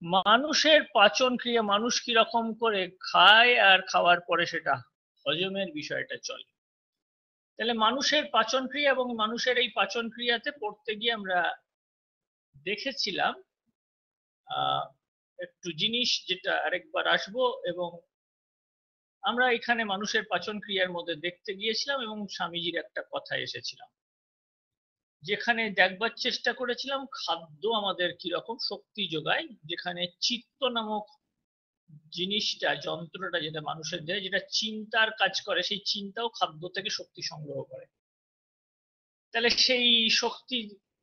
মানুষের পাচন ক্রিয়া, মানুষ কিরকম করে খায় আর খাওয়ার পরে সেটা হজমের বিষয়টা চলে। তাহলে মানুষের পাচন ক্রিয়া এবং মানুষের এই পাচন ক্রিয়াতে পড়তে গিয়ে আমরা দেখেছিলাম একটু জিনিস, যেটা আরেকবার আসবো। এবং আমরা এখানে মানুষের পাচন ক্রিয়ার মধ্যে দেখতে গিয়েছিলাম এবং স্বামীজির একটা কথা এসেছিলাম, যেখানে দেখবার চেষ্টা করেছিলাম খাদ্য আমাদের কিরকম শক্তি যোগায়, যেখানে চিত্ত নামক জিনিসটা, যন্ত্রটা যেটা মানুষের দেহে, যেটা চিন্তার কাজ করে, সেই চিন্তাও খাদ্য থেকে শক্তি সংগ্রহ করে। তাহলে সেই শক্তি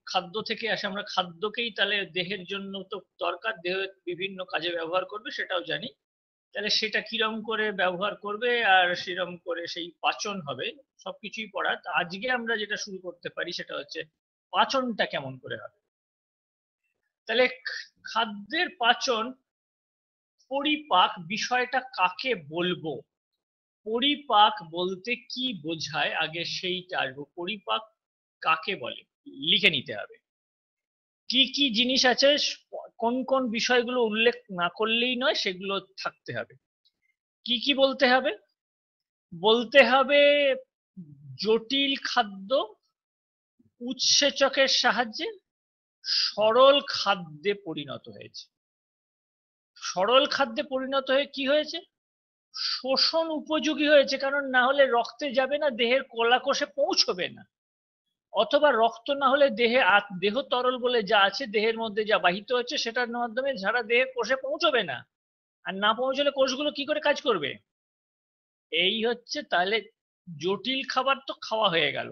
খাদ্য থেকে আসে। আমরা খাদ্যকেই তাহলে দেহের জন্য তো দরকার, দেহ বিভিন্ন কাজে ব্যবহার করবে সেটাও জানি। তাহলে সেটা কিরম করে ব্যবহার করবে আর সেরম করে সেই পাচন হবে, সবকিছুই পড়া। আজকে আমরা যেটা শুরু করতে পারি সেটা হচ্ছে পাচনটা কেমন করে হবে। তাহলে খাদ্যের পাচন, পরিপাক বিষয়টা কাকে বলবো, পরিপাক বলতে কি বোঝায়, আগে সেইটা আসবো। পরিপাক কাকে বলে লিখে নিতে হবে। কি কি জিনিস আছে, কোন কোন বিষয়গুলো উল্লেখ না করলেই নয়, সেগুলো থাকতে হবে। কি কি বলতে হবে? বলতে হবে জটিল খাদ্য উৎসেচকের সাহায্যে সরল খাদ্যে পরিণত হয়েছে। সরল খাদ্যে পরিণত হয়ে কি হয়েছে? শোষণ উপযোগী হয়েছে, কারণ না হলে রক্তে যাবে না, দেহের কলাকোষে পৌঁছবে না। অথবা রক্ত না হলে দেহে, দেহ তরল বলে যা আছে দেহের মধ্যে, যা বাহিত হচ্ছে সেটার মাধ্যমে সারা দেহের কোষে পৌঁছবে না। আর না পৌঁছলে কোষগুলো কি করে কাজ করবে? এই হচ্ছে তাহলে জটিল খাবার তো খাওয়া হয়ে গেল,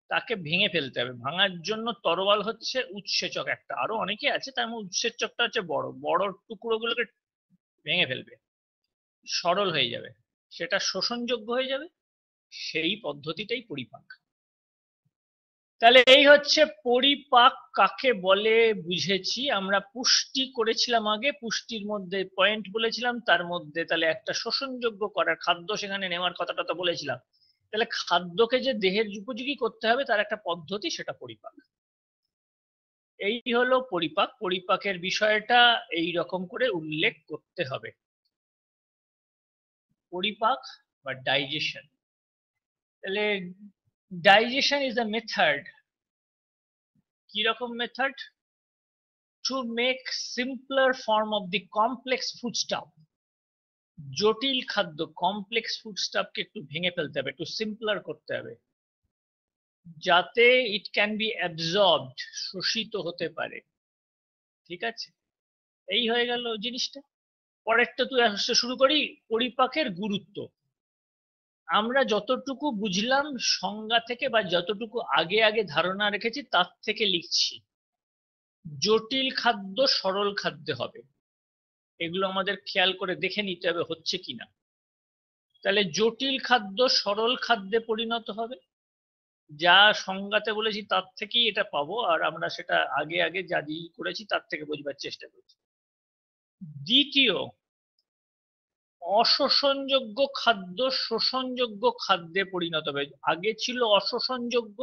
তাকে ভেঙে ফেলতে হবে। ভাঙার জন্য তরোয়াল হচ্ছে উৎসেচক একটা, আরো অনেকে আছে, তার মধ্যে উৎসেচকটা হচ্ছে বড় বড় টুকরোগুলোকে ভেঙে ফেলবে, সরল হয়ে যাবে, সেটা শোষণযোগ্য হয়ে যাবে। সেই পদ্ধতিটাই পরিপাক। তাহলে এই হচ্ছে পরিপাক কাকে বলে বুঝেছি আমরা। পুষ্টি করেছিলাম আগে, পুষ্টির মধ্যে পয়েন্ট বলেছিলাম, তার মধ্যে তাহলে একটা শোষণযোগ্য করার খাদ্য সেখানে নেওয়ার কথাটা তো বলেছিলাম। তাহলে খাদ্যকে যে দেহের উপযোগী করতে হবে তার একটা পদ্ধতি, সেটা পরিপাক। এই হলো পরিপাক। পরিপাকের বিষয়টা এই রকম করে উল্লেখ করতে হবে। পরিপাক বা ডাইজেশন। তাহলে ডাইজেশন ইজ আ মেথড। কি রকম method? To make simpler form of the complex foodstuff. জটিল খাদ্য, কমপ্লেক্স ফুডস্টাফকে একটু ভেঙে ফেলতে হবে, একটু সিম্পলার করতে হবে, যাতে ইট ক্যান বি অ্যাবজর্বড, শোষিত হতে পারে। ঠিক আছে, এই হয়ে গেল জিনিসটা। পরেরটা তুই আসতে শুরু করি। পরিপাকের গুরুত্ব আমরা যতটুকু বুঝলাম সংজ্ঞা থেকে, বা যতটুকু আগে আগে ধারণা রেখেছি তার থেকে লিখছি। জটিল খাদ্য সরল খাদ্যে হবে, এগুলো আমাদের খেয়াল করে দেখে নিতে হবে হচ্ছে কিনা। তাহলে জটিল খাদ্য সরল খাদ্যে পরিণত হবে, যা সংজ্ঞাতে বলেছি তার থেকেই এটা পাবো, আর আমরা সেটা আগে আগে যা করেছি তার থেকে বোঝবার চেষ্টা করছি। দ্বিতীয়, অশোষণযোগ্য খাদ্য শোষণযোগ্য খাদ্যে পরিণত হবে। আগে ছিল অশোষণযোগ্য,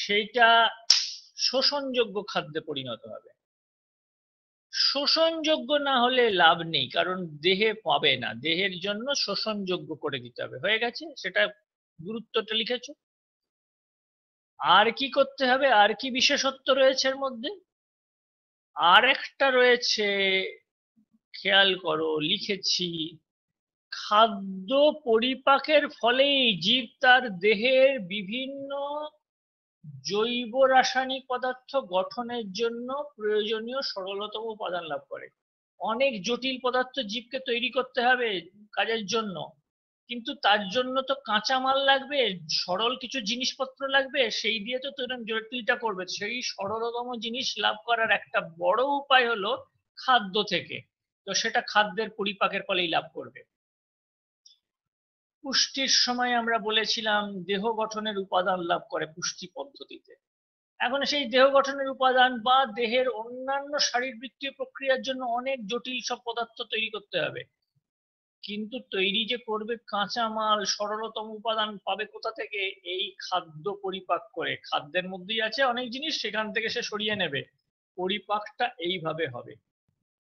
সেটা শোষণযোগ্য খাদ্যে পরিণত হবে। শোষণযোগ্য না হলে লাভ নেই, কারণ দেহে পাবে না, দেহের জন্য শোষণযোগ্য করে দিতে হবে। হয়ে গেছে, সেটা গুরুত্বটা লিখেছো। আর কি করতে হবে, আর কি বিশেষত্ব রয়েছে এর মধ্যে? আর একটা রয়েছে, খেয়াল করো লিখেছি, খাদ্য পরিপাকের ফলেই জীব তার দেহের বিভিন্ন জৈব রাসায়নিক পদার্থ গঠনের জন্য প্রয়োজনীয় সরলতম উপাদান লাভ করে। অনেক জটিল পদার্থ জীবকে তৈরি করতে হবে কাজের জন্য, কিন্তু তার জন্য তো কাঁচামাল লাগবে, সরল কিছু জিনিসপত্র লাগবে, সেই দিয়ে তো তুমি জটিলটা করবে। সেই সরলতম জিনিস লাভ করার একটা বড় উপায় হলো খাদ্য থেকে। তো সেটা খাদ্যের পরিপাকের ফলেই লাভ করবে। পুষ্টির সময় আমরা বলেছিলাম দেহ গঠনের উপাদান লাভ করে পুষ্টি পদ্ধতিতে। এখন সেই দেহ গঠনের উপাদান বা দেহের অন্যান্য শারীরবৃত্তীয় প্রক্রিয়ার জন্য অনেক জটিল সব পদার্থ তৈরি করতে হবে, কিন্তু তৈরি যে করবে কাঁচামাল, সরলতম উপাদান পাবে কোথা থেকে? এই খাদ্য পরিপাক করে। খাদ্যের মধ্যেই আছে অনেক জিনিস, সেখান থেকে সে সরিয়ে নেবে। পরিপাকটা এইভাবে হবে।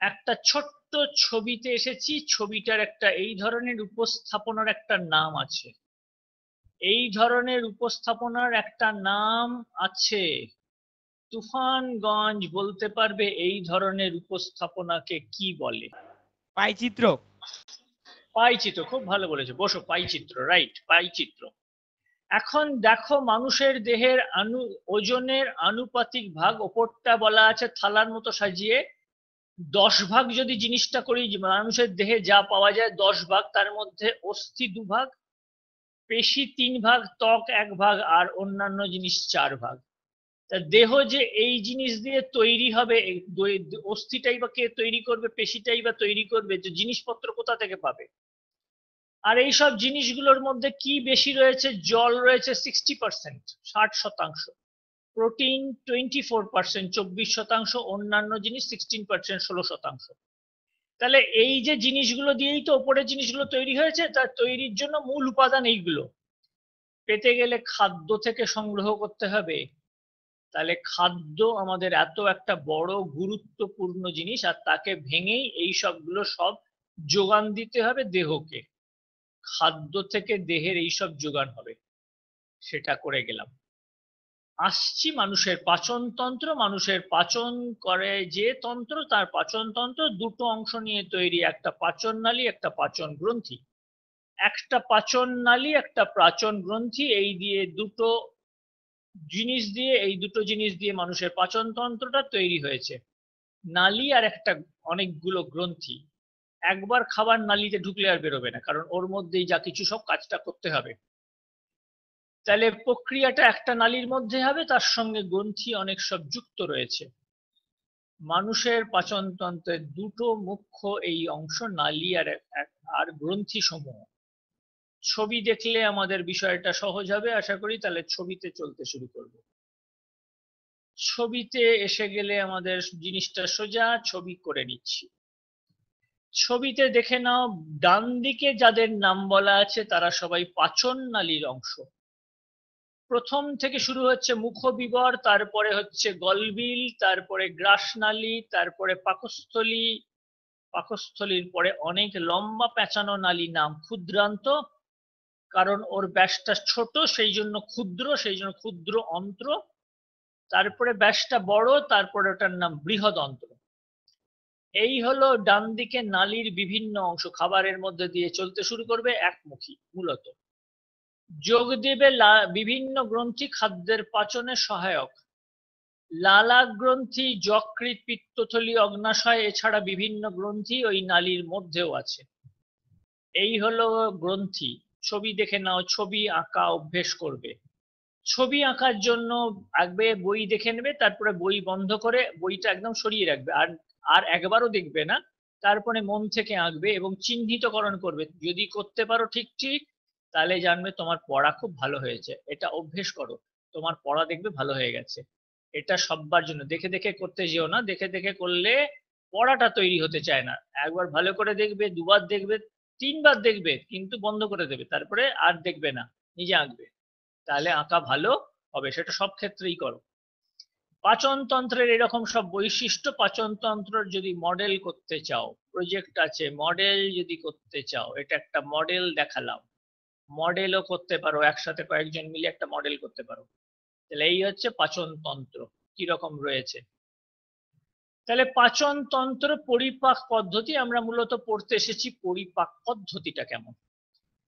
একটা ছোট্ট ছবিতে এসেছি, ছবিটার একটা এই ধরনের উপস্থাপনার একটা নাম আছে, এই ধরনের উপস্থাপনার একটা নাম আছে। তুফানগঞ্জ বলতে পারবে এই ধরনের উপস্থাপনাকে কি বলে? পাইচিত্র। পাইচিত্র, খুব ভালো বলেছো, বসো। পাইচিত্র, রাইট, পাইচিত্র। এখন দেখো, মানুষের দেহের ওজনের আনুপাতিক ভাগ, ওপরটা বলা আছে থালার মতো সাজিয়ে 10 ভাগ যদি জিনিসটা করি, মানুষের দেহে যা পাওয়া যায় 10 ভাগ, তার মধ্যে অস্থি 2 ভাগ, পেশি 3 ভাগ, ত্বক 1 ভাগ, আর অন্যান্য জিনিস 4 ভাগ। তা দেহ যে এই জিনিস দিয়ে তৈরি হবে, অস্থিটাই বা কে তৈরি করবে, পেশিটাই বা তৈরি করবে, যে জিনিসপত্র কোথা থেকে পাবে? আর এই সব জিনিসগুলোর মধ্যে কি বেশি রয়েছে? জল রয়েছে 60%, 60%, প্রোটিন 24%, 24%, অন্যান্য জিনিস 16%, 16%। তাহলে এই যে জিনিসগুলো দিয়েই তো ওপরের জিনিসগুলো তৈরি হয়েছে, তার তৈরির জন্য মূল উপাদান এইগুলো পেতে গেলে খাদ্য থেকে সংগ্রহ করতে হবে। তাহলে খাদ্য আমাদের এত একটা বড় গুরুত্বপূর্ণ জিনিস, আর তাকে ভেঙেই এই সবগুলো সব যোগান দিতে হবে দেহকে। খাদ্য থেকে দেহের এইসব যোগান হবে, সেটা করে গেলাম। আসছি মানুষের পাচনতন্ত্র। মানুষের পাচন করে যে তন্ত্র, তার পাচনতন্ত্র দুটো অংশ নিয়ে তৈরি, একটা পাচন নালী, একটা পাচন গ্রন্থি। একটা পাচন নালী, একটা পাচন গ্রন্থি, এই দিয়ে দুটো জিনিস দিয়ে মানুষের পাচনতন্ত্রটা তৈরি হয়েছে। নালী আর একটা অনেকগুলো গ্রন্থি। একবার খাবার নালীতে ঢুকলে আর বেরোবে না, কারণ ওর মধ্যেই যা কিছু সব কাজটা করতে হবে। তাহলে প্রক্রিয়াটা একটা নালীর মধ্যে হবে, তার সঙ্গে গ্রন্থি অনেক সব যুক্ত রয়েছে। মানুষের পাচনতন্ত্রের দুটো মুখ্য এই অংশ, নালী আর গ্রন্থি সমূহ। ছবি দেখলে আমাদের বিষয়টা সহজ হবে আশা করি, তাহলে ছবিতে চলতে শুরু করব। ছবিতে এসে গেলে আমাদের জিনিসটা সোজা, ছবি করে নিচ্ছি। ছবিতে দেখে নাও, ডান দিকে যাদের নাম বলা আছে তারা সবাই পাচন নালীর অংশ। প্রথম থেকে শুরু হচ্ছে মুখবিবর, তারপরে হচ্ছে গলবিল, তারপরে গ্রাসনালী, তারপরে পাকস্থলী, পাকস্থলীর পরে অনেক লম্বা পেঁচানো নালী, নাম ক্ষুদ্রান্ত, কারণ ওর ব্যাসটা ছোট সেই জন্য ক্ষুদ্র, সেই জন্য ক্ষুদ্র অন্ত্র। তারপরে ব্যাসটা বড়, তারপরে ওটার নাম বৃহৎ অন্ত্র। এই হলো ডান দিকে নালীর বিভিন্ন অংশ, খাবারের মধ্যে দিয়ে চলতে শুরু করবে একমুখী মূলত। যোগ দেবে বিভিন্ন গ্রন্থি, খাদ্যের পাচনে সহায়ক। লালা গ্রন্থি, যকৃৎ, পিত্তথলি, অগ্নাশয়, এছাড়া বিভিন্ন গ্রন্থি ওই নালীর মধ্যেও আছে। এই হলো গ্রন্থি। ছবি দেখে নাও, ছবি আঁকা অভ্যেস করবে। ছবি আঁকার জন্য আগে বই দেখে নেবে, তারপরে বই বন্ধ করে বইটা একদম সরিয়ে রাখবে, আর আর একবারও দেখবে না। তারপরে মন থেকে আঁকবে এবং চিহ্নিতকরণ করবে। যদি করতে পারো ঠিক ঠিক, তাহলে জানবে তোমার পড়া খুব ভালো হয়েছে। এটা অভ্যেস করো, তোমার পড়া দেখবে ভালো হয়ে গেছে। এটা সববার জন্য, দেখে দেখে করতে যেও না। দেখে দেখে করলে পড়াটা তৈরি হতে চায় না। একবার ভালো করে দেখবে, দুবার দেখবে, 3বার দেখবে, কিন্তু বন্ধ করে দেবে, তারপরে আর দেখবে না, নিজে আঁকবে। তাহলে আঁকা ভালো হবে, সেটা সব ক্ষেত্রেই করো। পাচনতন্ত্রের এরকম সব বৈশিষ্ট্য। পাচনতন্ত্রের যদি মডেল করতে চাও, প্রজেক্ট আছে, মডেল যদি করতে চাও, এটা একটা মডেল দেখালাম। মডেলও করতে পারো, একসাথে কয়েকজন মিলে একটা মডেল করতে পারো। তাহলে এই হচ্ছে পাচনতন্ত্র কিরকম রয়েছে। তাহলে পাচনতন্ত্র, পরিপাক পদ্ধতি, আমরা মূলত পড়তে এসেছি পরিপাক পদ্ধতিটা কেমন।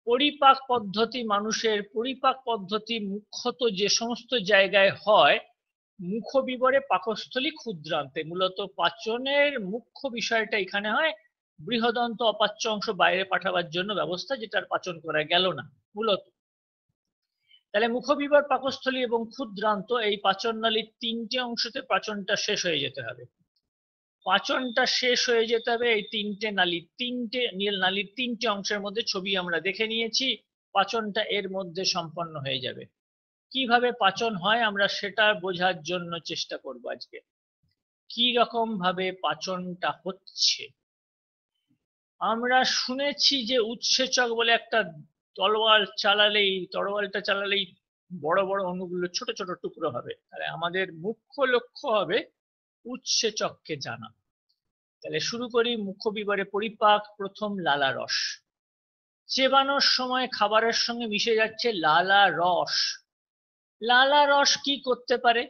পরিপাক পদ্ধতি, মানুষের পরিপাক পদ্ধতি মুখ্যত যে সমস্ত জায়গায় হয়, মুখবিবরে, পাকস্থলী, ক্ষুদ্রান্তে। মূলত পাচনের মুখ্য বিষয়টা এখানে হয়। বৃহদন্ত অপাচ্য অংশ বাইরে পাঠাবার জন্য ব্যবস্থা, যেটার পাচন করা গেল না মূলত। তাহলে মুখবিবর, পাকস্থলী এবং ক্ষুদ্রান্ত, এই পাচন নালীর 3টে অংশতে পাচনটা শেষ হয়ে যেতে হবে। পাচনটা শেষ হয়ে যেতে হবে এই নালীর 3টে অংশের মধ্যে। ছবি আমরা দেখে নিয়েছি, পাচনটা এর মধ্যে সম্পন্ন হয়ে যাবে। কিভাবে পাচন হয় আমরা সেটা বোঝার জন্য চেষ্টা করব আজকে, কি রকম ভাবে পাচনটা হচ্ছে। আমরা শুনেছি যে উৎসেচক বলে একটা তরোয়ালটা চালালেই বড় বড় অণুগুলো ছোট ছোট টুকরো হবে। তাহলে আমাদের মুখ্য লক্ষ্য হবে উৎসেচককে জানা। তাহলে শুরু করি। মুখ্য বিবরে পরিপাক, প্রথম লালা রস। চেবানোর সময় খাবারের সঙ্গে মিশে যাচ্ছে লালা রস। লালা রস কি করতে পারে?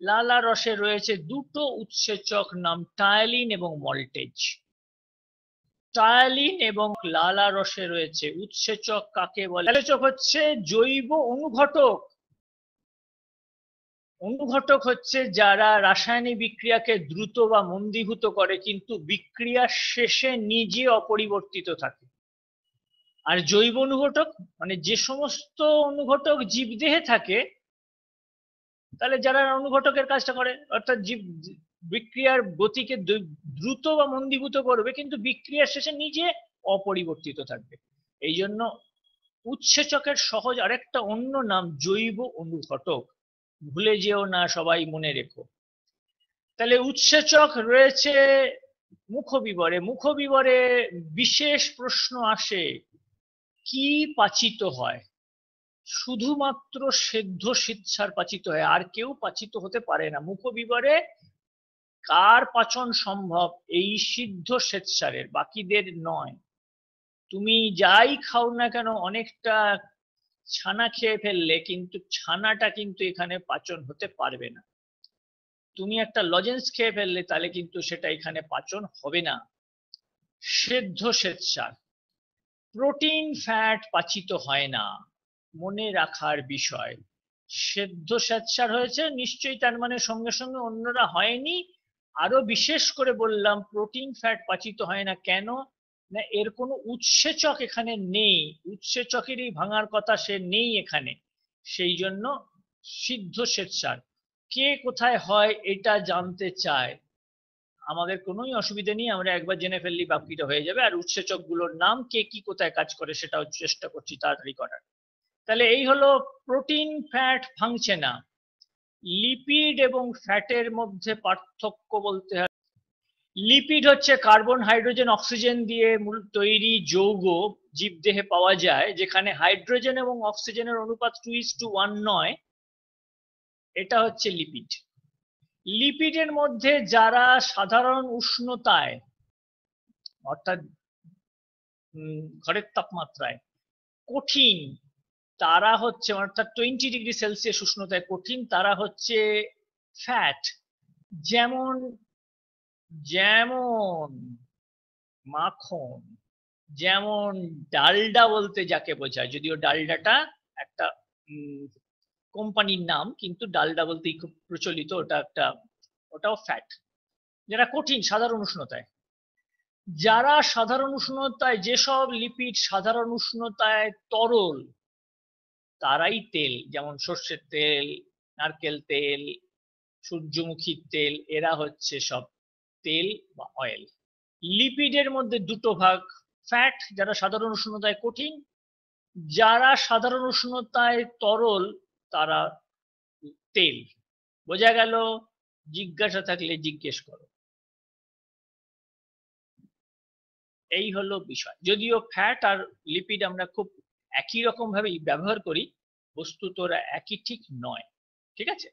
লালা রসে রয়েছে দুটো উৎসেচক, নাম টায়ালিন এবং মল্টেজ। টায়ালিন এবং লালা রসে রয়েছে উৎসেচক। কাকে বলে? উৎসেচক হচ্ছে জৈব অনুঘটক। অনুঘটক হচ্ছে যারা রাসায়নিক বিক্রিয়াকে দ্রুত বা মন্দীভূত করে, কিন্তু বিক্রিয়ার শেষে নিজে অপরিবর্তিত থাকে। আর জৈব অনুঘটক মানে যে সমস্ত অনুঘটক জীবদেহে থাকে, তাহলে যারা অনুঘটকের কাজটা করে, অর্থাৎ জীব বিক্রিয়ার গতিকে দ্রুত বা মন্দীভূত করবে, কিন্তু বিক্রিয়ার শেষে নিজে অপরিবর্তিত থাকবে। এই জন্য উৎসেচকের সহজ আরেকটা অন্য নাম জৈব অনুঘটক। ভুলে যেও না, সবাই মনে রেখো। তাহলে উৎসেচক রয়েছে মুখবিবরে। মুখবিবরে বিশেষ প্রশ্ন আসে, কি পাচিত হয়? শুধুমাত্র সেদ্ধ শ্বেতসার পাচিত হয়, আর কেউ পাচিত হতে পারে না। মুখবিবরে কার পাচন সম্ভব? এই সিদ্ধ শ্বেতসারের, বাকিদের নয়। তুমি যাই খাও না কেন, অনেকটা ছানা খেয়ে ফেললে কিন্তু ছানাটা কিন্তু এখানে পাচন হতে পারবে না। তুমি একটা লজেন্স খেয়ে ফেললে তাহলে কিন্তু সেটা এখানে পাচন হবে না। সেদ্ধ শ্বেতসার। প্রোটিন ফ্যাট পাচিত হয় না, মনে রাখার বিষয়। সেদ্ধ শ্বেতসার হয়েছে নিশ্চয়ই, তার মানে সঙ্গে সঙ্গে অন্যরা হয়নি। আরো বিশেষ করে বললাম প্রোটিন ফ্যাট পাচিত হয় না কেন না, এর কোনো উৎসেচক এখানে নেই। উৎসেচকেরই ভাঙার কথা, সে নেই এখানে। সেই জন্য সিদ্ধ শ্বেতসার। কে কোথায় হয় এটা জানতে চায়, আমাদের কোনোই অসুবিধা নেই, আমরা একবার জেনে ফেললি বাকিটা হয়ে যাবে। আর উৎসেচক গুলোর নাম, কে কি কোথায় কাজ করে, সেটাও চেষ্টা করছি তাড়াতাড়ি করার। তাহলে এই হলো প্রোটিন ফ্যাট ভাঙছে না। লিপিড এবং ফ্যাটের মধ্যে পার্থক্য বলতে হবে। লিপিড হচ্ছে কার্বন, হাইড্রোজেন, অক্সিজেন দিয়ে তৈরি যৌগ, জীবদেহে পাওয়া যায়, যেখানে হাইড্রোজেন এবং অক্সিজেনের অনুপাত 2:1 নয়। এটা হচ্ছে লিপিড। লিপিডের মধ্যে যারা সাধারণ উষ্ণতায়, অর্থাৎ ঘরের তাপমাত্রায় কঠিন, তারা হচ্ছে, অর্থাৎ 20°C উষ্ণতায় কঠিন, তারা হচ্ছে ফ্যাট। যেমন যেমন মাখন, যেমন ডালডা বলতে যাকে বোঝায়, যদিও ডালডাটা একটা কোম্পানির নাম, কিন্তু ডালডা বলতেই খুব প্রচলিত, ওটা একটা, ওটাও ফ্যাট। যারা কঠিন সাধারণ উষ্ণতায়। যারা সাধারণ উষ্ণতায়, যেসব লিপিড সাধারণ উষ্ণতায় তরল, তারাই তেল। যেমন সর্ষের তেল, নারকেল তেল, সূর্যমুখীর তেল, এরা হচ্ছে সব তেল বা অয়েল। লিপিডের মধ্যে দুটো ভাগ, ফ্যাট যারা সাধারণ উষ্ণতায় কঠিন, যারা সাধারণ উষ্ণতায় তরল তারা তেল। বোঝা গেল? জিজ্ঞাসা থাকলে জিজ্ঞেস করো। এই হলো বিষয়। যদিও ফ্যাট আর লিপিড আমরা খুব একই রকম ভাবেই ব্যবহার করি, বস্তুত ওরা একই ঠিক নয়। ঠিক আছে,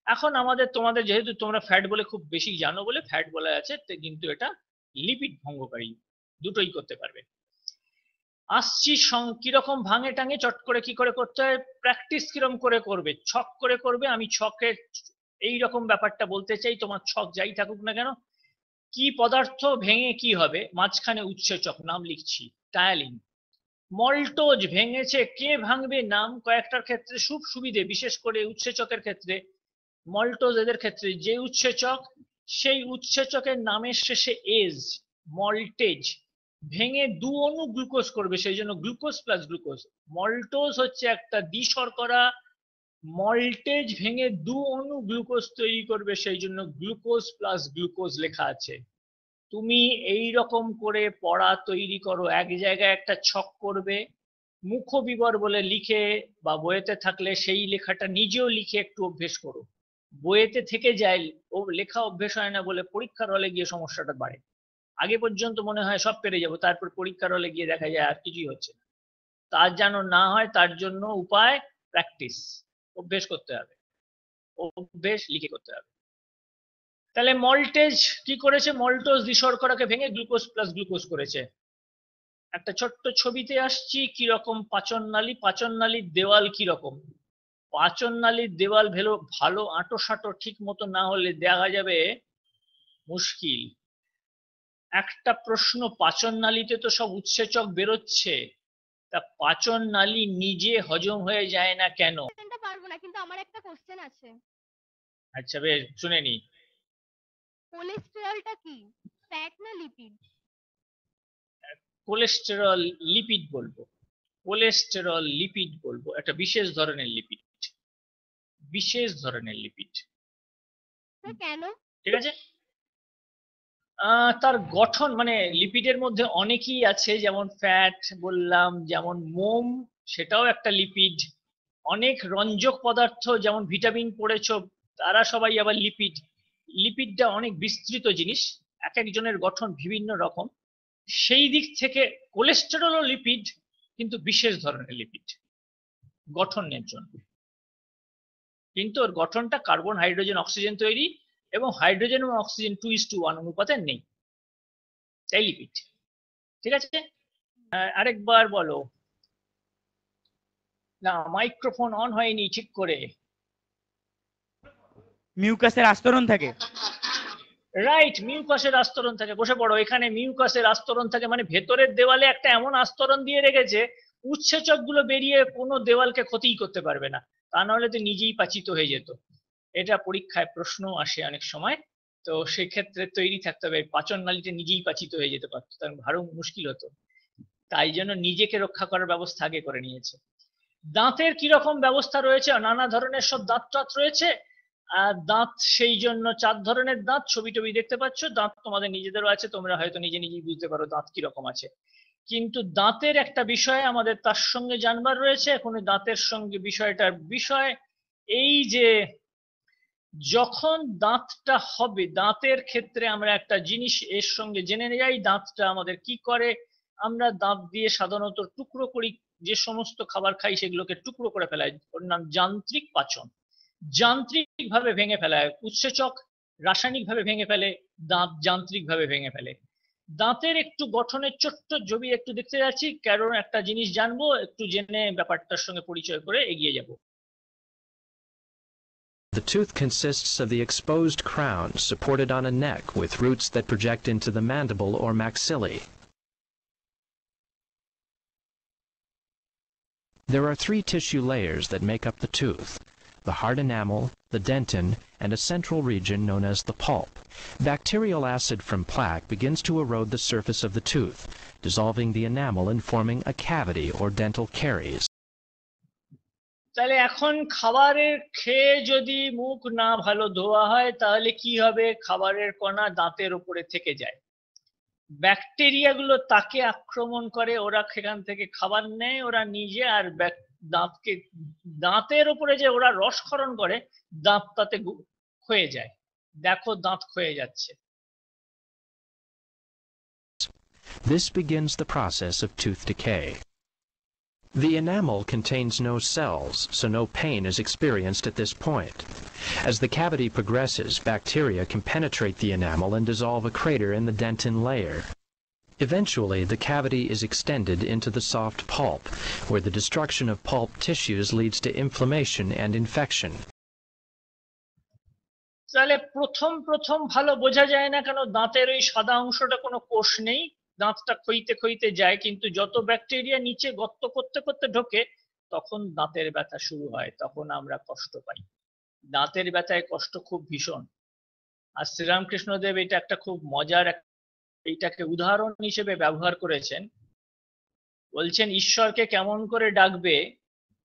এখন আমাদের তোমাদের, যেহেতু তোমরা ফ্যাট বলে খুব বেশি জানো বলে ফ্যাট বলা আছে, কিন্তু এটা লিপিড ভঙ্গকারী, দুটোই করতে পারবে। আসছি কিরকম ভাঙে টাঙে, চট করে কি করে করতে হয়, প্র্যাকটিস কিরকম করে করবে, ছক করে করবে। আমি ছকের এই রকম ব্যাপারটা বলতে চাই, তোমার ছক যাই থাকুক না কেন, কি পদার্থ ভেঙে কি হবে, মাঝখানে উৎসেচক, নাম লিখছি টায়ালিন। মল্টোজ ভেঙেছে, কে ভাঙবে, নাম কয়েকটার ক্ষেত্রে খুব সুবিধে, বিশেষ করে উৎসেচকের ক্ষেত্রে। মল্টোজ এদের ক্ষেত্রে যে উৎসেচক, সেই উৎসেচকের নামের শেষে এজ, মল্টেজ। ভেঙে দু অণু গ্লুকোজ করবে, সেই জন্য গ্লুকোজ প্লাস গ্লুকোজ। মল্টোজ হচ্ছে একটা দ্বিশর্করা, মল্টেজ ভেঙে দু অণু গ্লুকোজ তৈরি করবে, সেই জন্য গ্লুকোজ প্লাস গ্লুকোজ লেখা আছে। তুমি এই রকম করে পড়া তৈরি করো, এক জায়গায় একটা ছক করবে, মুখবিবর বলে লিখে, বা বইয়েতে থাকলে সেই লেখাটা নিজেও লিখে একটু অভ্যেস করো। বইয়েতে থেকে যায়, ও লেখা অভ্যেস হয় না বলে পরীক্ষার হলে গিয়ে সমস্যাটা বাড়ে। আগে পর্যন্ত মনে হয় সব পেরে যাবো, তারপর পরীক্ষার হলে গিয়ে দেখা যায় আর কিছুই হচ্ছে না। তার যেন না হয়, তার জন্য উপায় প্র্যাকটিস, অভ্যেস করতে হবে, অভ্যেস লিখে করতে হবে। তাহলে মল্টেজ কি করেছে, মল্টোজ দ্বিশর্করাকে ভেঙে গ্লুকোজ প্লাস গ্লুকোজ করেছে। একটা ছোট্ট ছবিতে আসছি কিরকম পাচন নালী, পাচন নালীর দেওয়াল কিরকম। পাচন নালীর দেওয়াল ভালো আঁটো সাঁটো ঠিক মতো না হলে দেখা যাবে মুশকিল। একটা প্রশ্ন, পাচন নালীতে তো সব উৎসেচক বেরোচ্ছে, তা পাচন নালী নিজে হজম হয়ে যায় না কেন? পারবো না, কিন্তু আমার একটা কোশ্চেন আছে। আচ্ছা বেশ, শুনে নি। কোলেস্টেরলটা কি, ফ্যাট না লিপিড? কোলেস্টেরল লিপিড বলবো, কোলেস্টেরল লিপিড বলবো, একটা বিশেষ ধরনের লিপিড, বিশেষ ধরনের লিপিড। কেন? ঠিক আছে, তার গঠন মানে লিপিডের মধ্যে অনেকই আছে, যেমন ফ্যাট বললাম, যেমন মোম সেটাও একটা লিপিড, অনেক রঞ্জক পদার্থ যেমন ভিটামিন পড়েছো তারা সবাই আবার লিপিড। লিপিডটা অনেক বিস্তৃত জিনিস, এক একজনের গঠন বিভিন্ন রকম। সেই দিক থেকে কোলেস্টেরলও লিপিড, কিন্তু বিশেষ ধরনের লিপিড গঠনের জন্য। কিন্তু ওর গঠনটা কার্বন হাইড্রোজেন অক্সিজেন তৈরি, এবং হাইড্রোজেন এবং অক্সিজেন 2:1 অনুপাতে নেই, তাই লিপিড। ঠিক আছে, আরেকবার বলো না, মাইক্রোফোন অন হয়নি ঠিক করে। মিউকাসের আস্তরণ থাকে। রাইট, মিউকাসের আস্তরণ থাকে। বসে পড়ো, এখানে মিউকাসের আস্তরণ থাকে মানে ভেতরের দেওয়ালে একটা এমন আস্তরণ দিয়ে রেখেছে উৎসেচক গুলো বেরিয়ে কোনো দেওয়ালকে ক্ষতিই করতে পারবে না, তা নাহলে তো নিজেই পাচিত হয়ে যেত। এটা পরীক্ষায় প্রশ্ন আসে অনেক সময়, তো সেক্ষেত্রে তৈরি থাকতে হবে, পাচন নালীটা নিজেই পাচিত হয়ে যেতে পারতো, তার আরো মুশকিল হতো। তাই জন্য নিজেকে রক্ষা করার ব্যবস্থা আগে করে নিয়েছে। দাঁতের কিরকম ব্যবস্থা রয়েছে, নানা ধরনের সব দাঁত টাত রয়েছে। দাঁত সেই জন্য 4 ধরনের দাঁত, ছবি টবি দেখতে পাচ্ছ, দাঁত তোমাদের নিজেদেরও আছে, তোমরা হয়তো নিজে নিজেই বুঝতে পারো দাঁত কিরকম আছে। কিন্তু দাঁতের একটা বিষয় আমাদের তার সঙ্গে জানবার রয়েছে। এখন দাঁতের সঙ্গে বিষয়টার বিষয় এই যে যখন দাঁতটা হবে, দাঁতের ক্ষেত্রে আমরা একটা জিনিস এর সঙ্গে জেনে যাই, দাঁতটা আমাদের কি করে। আমরা দাঁত দিয়ে সাধারণত টুকরো করি, যে সমস্ত খাবার খাই সেগুলোকে টুকরো করে ফেলাই, ওর নাম যান্ত্রিক পাচন। যান্ত্রিক ভাবে ভেঙে ফেলা হয়, উৎসেচক রাসায়নিক ভাবে ভেঙে ফেলে, দাঁত যান্ত্রিক ভাবে ভেঙে ফেলে। দাঁতের একটু গঠনের ছোট্ট ছবি একটু দেখতে যাচ্ছি, কারণ একটা জিনিস জানবো, একটু জেনে ব্যাপারটার সঙ্গে পরিচয় করে এগিয়ে যাব। The tooth consists of the exposed crown supported on a neck with roots that project into the mandible or maxillae. There are 3 tissue layers that make up the tooth: the hard enamel, the dentin, and a central region known as the pulp. Bacterial acid from plaque begins to erode the surface of the tooth, dissolving the enamel and forming a cavity or dental caries. তাহলে এখন খাবারের খেয়ে যদি মুখ না ভালো ধোয়া হয় তাহলে কি হবে, খাবারের কণা দাঁতের উপরে থেকে যায়, ব্যাকটেরিয়া গুলো তাকে আক্রমণ করে, ওরা সেখান থেকে খাবার নেয়, ওরা নিজে আর দাঁতকে, দাঁতের উপরে যে ওরা রসক্ষরণ করে, দাঁত তাতে ক্ষয়ে যায়। দেখো দাঁত ক্ষয়ে যাচ্ছে। This begins the process of tooth decay. The enamel contains no cells, so no pain is experienced at this point. As the cavity progresses, bacteria can penetrate the enamel and dissolve a crater in the dentin layer. Eventually, the cavity is extended into the soft pulp, where the destruction of pulp tissues leads to inflammation and infection. তাহলে প্রথম প্রথম ভালো বোঝা যায় না, কেন দাঁতের ওই সাদা অংশটা কোনো কোষ নেই, দাঁতটা ক্ষইতে ক্ষইতে যায়, কিন্তু যত ব্যাকটেরিয়া নিচে গর্ত করতে করতে ঢোকে তখন দাঁতের ব্যথা শুরু হয়, তখন আমরা কষ্ট পাই। দাঁতের ব্যথায় কষ্ট খুব ভীষণ। আর শ্রীরামকৃষ্ণদেব এটা একটা খুব মজার, এইটাকে উদাহরণ হিসেবে ব্যবহার করেছেন। বলছেন ঈশ্বরকে কেমন করে ডাকবে,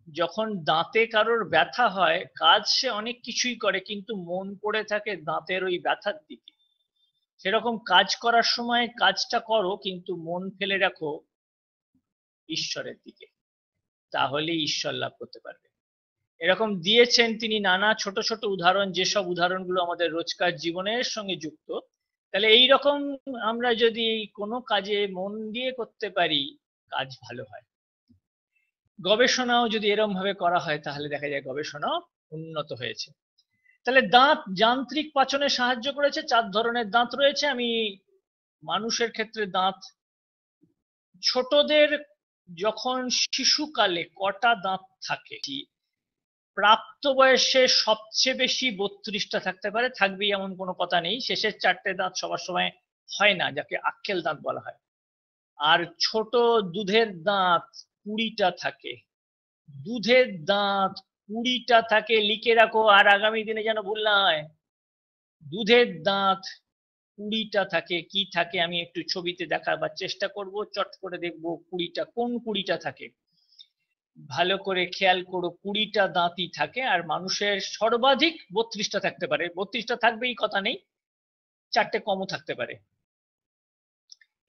যখন দাঁতে কারোর ব্যথা হয়, কাজ সে অনেক কিছুই করে কিন্তু মন পড়ে থাকে দাঁতের ওই ব্যথার দিকে। সেরকম কাজ করার সময় কাজটা করো কিন্তু মন ফেলে রাখো ঈশ্বরের দিকে, তাহলে ঈশ্বর লাভ করতে পারবে। এরকম দিয়েছেন তিনি নানা ছোট ছোট উদাহরণ, যেসব উদাহরণগুলো আমাদের রোজকার জীবনের সঙ্গে যুক্ত। তাহলে এই রকম আমরা যদি কোনো কাজে মন দিয়ে করতে পারি, কাজ ভালো হয়। গবেষণাও যদি এরকম ভাবে করা হয় তাহলে দেখা যায় গবেষণাও উন্নত হয়েছে। তাহলে দাঁত যান্ত্রিক পাচনে সাহায্য করেছে। 4 ধরনের দাঁত রয়েছে। আমি মানুষের ক্ষেত্রে দাঁত, ছোটদের যখন শিশুকালে কটা দাঁত থাকে, প্রাপ্ত বয়সে সবচেয়ে বেশি 32টা থাকতে পারে, থাকবেই এমন কোনো কথা নেই। শেষের 4টে দাঁত সবার সময় হয় না, যাকে আক্কেল দাঁত বলা হয়। আর ছোট দুধের দাঁত 20টা থাকে। দুধের দাঁত 20টা থাকে, লিখে রাখো, আর আগামী দিনে যেন ভুল না হয়। দুধের দাঁত 20টা থাকে। কি থাকে আমি একটু ছবিতে দেখাবার চেষ্টা করব, চট করে দেখবো 20টা কোন 20টা থাকে। ভালো করে খেয়াল করো, 20টা দাঁতই থাকে। আর মানুষের সর্বাধিক 32টা থাকতে পারে। 32টা থাকবেই কথা নেই, 4টে কমও থাকতে পারে।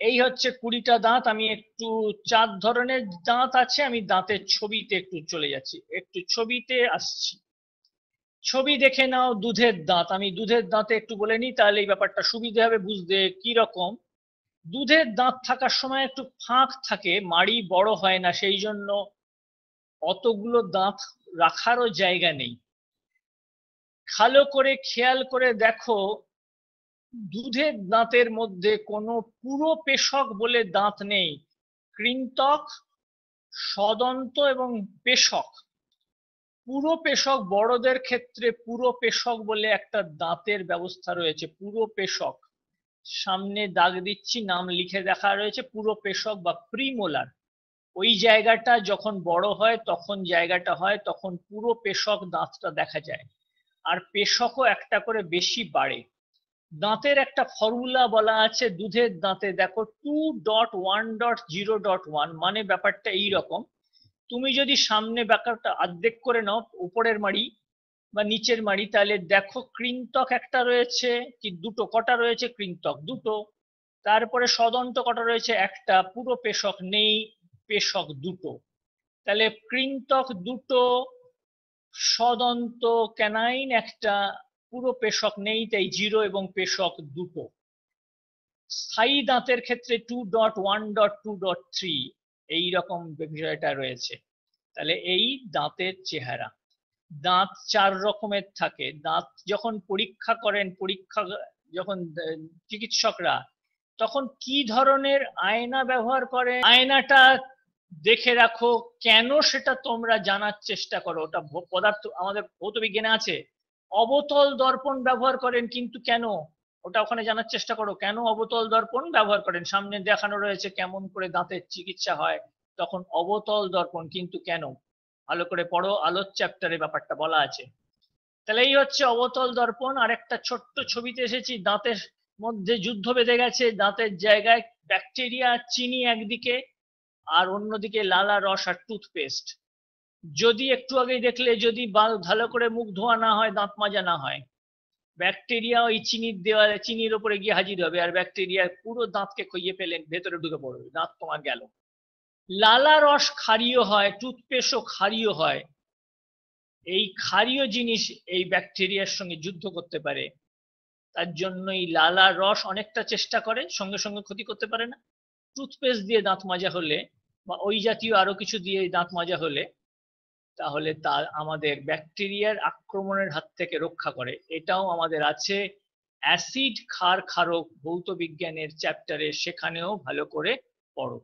এই হচ্ছে 20টা দাঁত। আমি একটু 4 ধরনের দাঁত আছে, আমি দাঁতের ছবিতে একটু চলে যাচ্ছি, একটু ছবিতে আসছি। ছবি দেখে নাও দুধের দাঁত। আমি দুধের দাঁতে একটু বলে নিই, তাহলে এই ব্যাপারটা সুবিধা হবে বুঝতে কি রকম। দুধের দাঁত থাকার সময় একটু ফাঁক থাকে, মাড়ি বড় হয় না, সেই জন্য অতগুলো দাঁত রাখারও জায়গা নেই। ভালো করে খেয়াল করে দেখো, দুধের দাঁতের মধ্যে কোনো পুরো পেশক বলে দাঁত নেই। কৃন্তক, সদন্ত এবং পেশক। পুরো পেশক বড়দের ক্ষেত্রে পুরো পেশক বলে একটা দাঁতের ব্যবস্থা রয়েছে। পুরো পেশক, সামনে দাগ দিচ্ছি, নাম লিখে দেখা রয়েছে, পুরো পেশক বা প্রিমোলার। ওই জায়গাটা যখন বড় হয় তখন জায়গাটা হয়, তখন পুরো পেশক দাঁতটা দেখা যায়। আর পেশকও একটা করে বেশি বাড়ে। দাঁতের একটা ফর্মুলা বলা আছে দুধের দাঁতে, দেখো 2.1.0.1, মানে ব্যাপারটা এই রকম। তুমি যদি সামনে ব্যাপারটা অর্ধেক করে নাও, উপরের মাড়ি বা নিচের মাড়ি, তাহলে দেখো কৃন্তক একটা রয়েছে কি দুটো, কটা রয়েছে? কৃন্তক দুটো। তারপরে সদন্ত কটা রয়েছে? একটা। পুরো পেশক নেই, পেশক দুটো। তাহলে কৃন্তক দুটো, সদন্ত ক্যানাইন একটা, পুরো পেশক নেই, তাই 0 এবং পেশক দুটো। স্থায়ী দাঁতের ক্ষেত্রে 2.1.2.3 এইরকম বিষয়টা রয়েছে। তাহলে এই দাঁতের চেহারা। দাঁত 4 রকমের থাকে। দাঁত যখন পরীক্ষা করেন, যখন চিকিৎসকরা, তখন কি ধরনের আয়না ব্যবহার করে, আয়নাটা দেখে রাখো। কেন সেটা তোমরা জানার চেষ্টা করো। ওটা পদার্থ, আমাদের ভৌত বিজ্ঞানে আছে। অবতল দর্পণ ব্যবহার করেন, কিন্তু কেন ওটা ওখানে জানার চেষ্টা করো। কেন অবতল দর্পণ ব্যবহার করেন? সামনে দেখানো রয়েছে কেমন করে দাঁতের চিকিৎসা হয়, তখন অবতল দর্পণ। কিন্তু কেন, ভালো করে পড়ো, আলোর চ্যাপ্টারে ব্যাপারটা বলা আছে। তাহলে এই হচ্ছে অবতল দর্পণ। আর একটা ছোট্ট ছবিতে এসেছি, দাঁতের মধ্যে যুদ্ধ বেঁধে গেছে। দাঁতের জায়গায় ব্যাকটেরিয়া, চিনি একদিকে, আর অন্যদিকে লালা রস আর টুথপেস্ট। যদি একটু আগেই দেখলে, যদি ভালো করে মুখ ধোয়া না হয়, দাঁত মাজা না হয়, ব্যাকটেরিয়া ওই চিনির দেওয়ালে, চিনির ওপরে গিয়ে হাজির হবে, আর ব্যাকটেরিয়া পুরো দাঁতকে খইয়ে ফেলে ভেতরে ঢুকে পড়বে, দাঁত তোমার গেল। লালা রস ক্ষারীয় হয়, টুথপেস্টও ক্ষারীয় হয়। এই ক্ষারীয় জিনিস এই ব্যাকটেরিয়ার সঙ্গে যুদ্ধ করতে পারে। তার জন্যই লালা রস অনেকটা চেষ্টা করে, সঙ্গে সঙ্গে ক্ষতি করতে পারে না। টুথপেস্ট দিয়ে দাঁত মাজা হলে বা ওই জাতীয় আরো কিছু দিয়ে দাঁত মাজা হলে, তাহলে তা আমাদের ব্যাকটেরিয়ার আক্রমণের হাত থেকে রক্ষা করে। এটাও আমাদের আছে অ্যাসিড ক্ষার ক্ষারক ভৌত বিজ্ঞানের চ্যাপ্টারে, সেখানেও ভালো করে পড়ো।